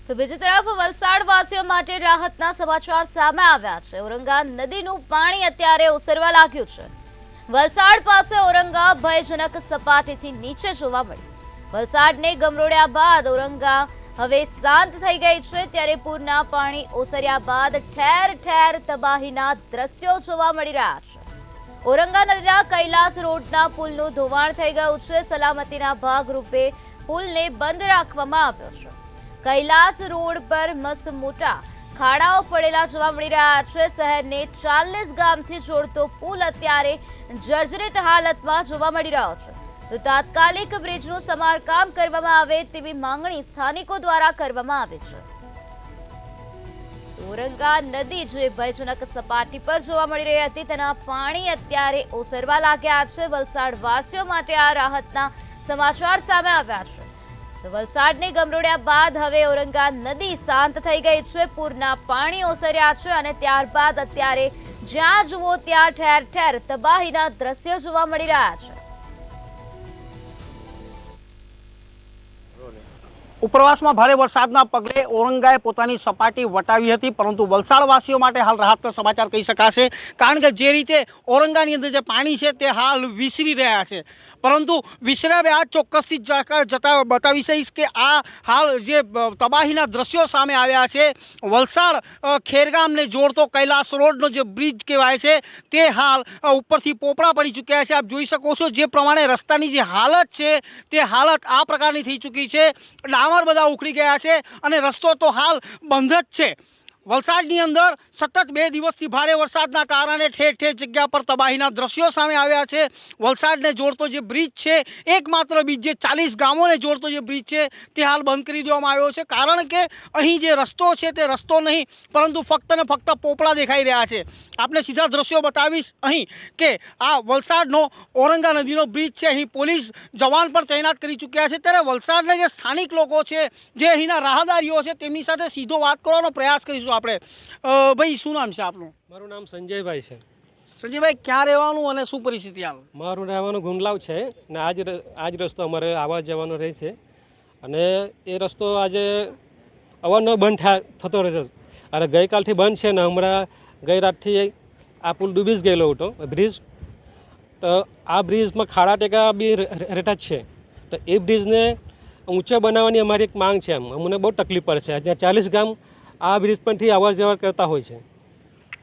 તો બીજી તરફ વલસાડવાસીઓ માટે રાહતના સમાચાર સામે આવ્યા છે। ઔરંગા નદીનું પાણી અત્યારે ઓસરવા લાગ્યું છે। વલસાડ પાસે ઔરંગા ભયજનક સપાટીથી નીચે જોવા મળી। વલસાડને ગમરોડ્યા બાદ ઔરંગા હવે શાંત થઈ ગઈ છે, ત્યારે પૂરના પાણી ઓસર્યા બાદ ઠેર ઠેર તબાહીના દ્રશ્યો જોવા મળી રહ્યા છે। ઔરંગા નદીના કૈલાસ રોડના પુલનું ધોવાણ થઈ ગયું છે। સલામતીના ભાગરૂપે પુલને બંધ રાખવામાં આવ્યો છે। કૈલાસ રોડ પર મસ્ત મોટા ખાડાઓ પડેલા જોવા મળી રહ્યા છે। શહેરને 40 ગામથી જોડતો પુલ અત્યારે જર્જરિત હાલતમાં જોવા મળી રહ્યો છે, તો તાત્કાલિક બ્રિજનું સમારકામ કરવામાં આવે તેવી માંગણી સ્થાનિકો દ્વારા કરવામાં આવી છે। ઔરંગા નદી જે ભયજનક સપાટી પર જોવા મળી રહી હતી, તેના પાણી અત્યારે ઓસરવા લાગ્યા છે। વલસાડ વાસીઓ માટે આ રાહતના સમાચાર સામે આવ્યા છે। તો વલસાડને ગમરોડ્યા બાદ હવે ઔરંગા નદી શાંત થઈ ગઈ છે। પૂરના પાણી ઓસર્યા છે અને ત્યારબાદ અત્યારે જ્યાં જુઓ ત્યાં ઠેર ઠેર તબાહીના દ્રશ્યો જોવા મળી રહ્યા છે। ઉપરવાસમાં ભારે વરસાદના પગલે ઔરંગાએ પોતાની સપાટી વટાવી હતી, પરંતુ વલસાડવાસીઓ માટે હાલ રાહતના સમાચાર કહી શકાશે, કારણ કે જે રીતે ઔરંગાની અંદર જે પાણી છે તે હાલ વિસરી રહ્યા છે। પરંતુ વિસર્યા બાદ ચોક્કસથી જતા બતાવી શકીશ કે આ હાલ જે તબાહીના દ્રશ્યો સામે આવ્યા છે, વલસાડ ખેરગામને જોડતો કૈલાસ રોડનો જે બ્રિજ કહેવાય છે તે હાલ ઉપરથી પોપડા પડી ચૂક્યા છે। આપ જોઈ શકો છો જે પ્રમાણે રસ્તાની જે હાલત છે તે હાલત આ પ્રકારની થઈ ચૂકી છે। ડામર બધા ઉખડી ગયા છે અને રસ્તો તો હાલ બંધ જ છે। વલસાડની અંદર સતત 2 દિવસથી ભારે વરસાદના કારણે ઠેર ઠેર જગ્યા પર તબાહીના દ્રશ્યો સામે આવ્યા છે। વલસાડને જોડતો જે બ્રિજ છે, એકમાત્ર બ્રિજ જે 40 ગામોને જોડતો જે બ્રિજ છે તે હાલ બંધ કરી દેવામાં આવ્યો છે, કારણ કે અહીં જે રસ્તો છે તે રસ્તો નહીં પરંતુ ફક્ત ને ફક્ત પોપડા દેખાઈ રહ્યા છે। આપને સીધા દ્રશ્યો બતાવીશ અહીં કે આ વલસાડનો ઔરંગા નદીનો બ્રિજ છે। અહીં પોલીસ જવાન પણ તૈનાત કરી ચૂક્યા છે, ત્યારે વલસાડના જે સ્થાનિક લોકો છે, જે અહીંના રાહદારીઓ છે, તેમની સાથે સીધો વાત કરવાનો પ્રયાસ કરીશું આપણે। ભાઈ, શું નામ છે આપનું? મારું નામ સંજયભાઈ છે। સંજયભાઈ, ક્યાં રહેવાનું અને શું પરિસ્થિતિ હાલ? મારું રહેવાનું ગુંડલાવ છે ને આજ રસ્તો અમારે આવવા જવાનો રહે છે, અને એ રસ્તો આજે અવારનવાર બંધ થતો રહે છે, અને ગઈકાલથી બંધ છે ને હમણાં ગઈ રાતથી આ પુલ ડૂબી જ ગયેલો હતો બ્રિજ। તો આ બ્રિજમાં ખાડા ટેકા બી રહેતા જ છે, તો એ બ્રિજને ઊંચો બનાવવાની અમારી એક માંગ છે। અમને બહુ તકલીફ પડે છે, જ્યાં 40 ગામ આ બ્રિજ પરથી અવર જવર કરતા હોય છે।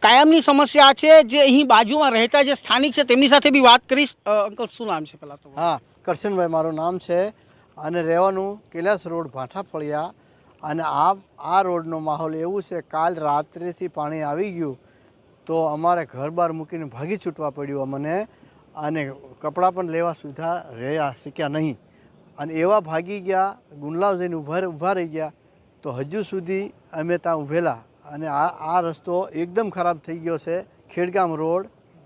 કાયમની સમસ્યા છે। જે અહીં બાજુમાં રહેતા જે સ્થાનિક છે તેમની સાથે બી વાત કરીશ। અંકલ, શું નામ છે પહેલાં તો? હા, કરશનભાઈ મારું નામ છે, અને રહેવાનું કૈલાસ રોડ ભાઠા ફળિયા। અને આ રોડનો માહોલ એવું છે, કાલ રાત્રેથી પાણી આવી ગયું તો અમારે ઘર બહાર મૂકીને ભાગી છૂટવા પડ્યું અમને, અને કપડાં પણ લેવા સુધા રહ્યા શક્યા નહીં, અને એવા ભાગી ગયા, ગુંડલાવ જઈને ઊભા રહી ગયા। તો હજુ સુધી અમે ત્યાં ઊભેલા, અને આ રસ્તો એકદમ ખરાબ થઈ ગયો છે। ખેડગામ રોડ,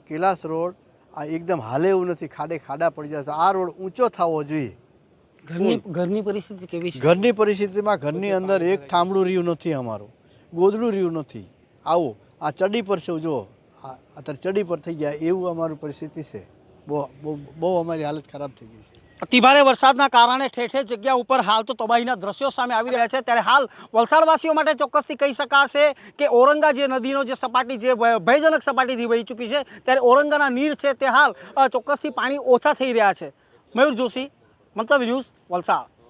કૈલાસ રોડ આ એકદમ હાલે એવું નથી, ખાડા પડી જાય। તો આ રોડ ઊંચો થવો જોઈએ। ઘરની પરિસ્થિતિ કેવી છે? ઘરની પરિસ્થિતિમાં ઘરની અંદર એક થાંભળું રહ્યું નથી, અમારું ગોદડું રહ્યું નથી। આવું આ ચડી પર છે, જો અત્યારે ચડી પર થઈ ગયા એવું અમારું પરિસ્થિતિ છે। બહુ અમારી હાલત ખરાબ થઈ ગઈ છે। અતિભારે વરસાદના કારણે ઠેર ઠેર જગ્યા ઉપર હાલ તો તબાહીના દ્રશ્યો સામે આવી રહ્યા છે। ત્યારે હાલ વલસાડવાસીઓ માટે ચોક્કસથી કહી શકાશે કે ઔરંગા જે નદીનો જે સપાટી જે ભયજનક સપાટીથી વહી ચૂકી છે, ત્યારે ઔરંગાના નીર છે તે હાલ ચોક્કસથી પાણી ઓછા થઈ રહ્યા છે। મયુર જોશી, મંતવ્ય ન્યૂઝ, વલસાડ।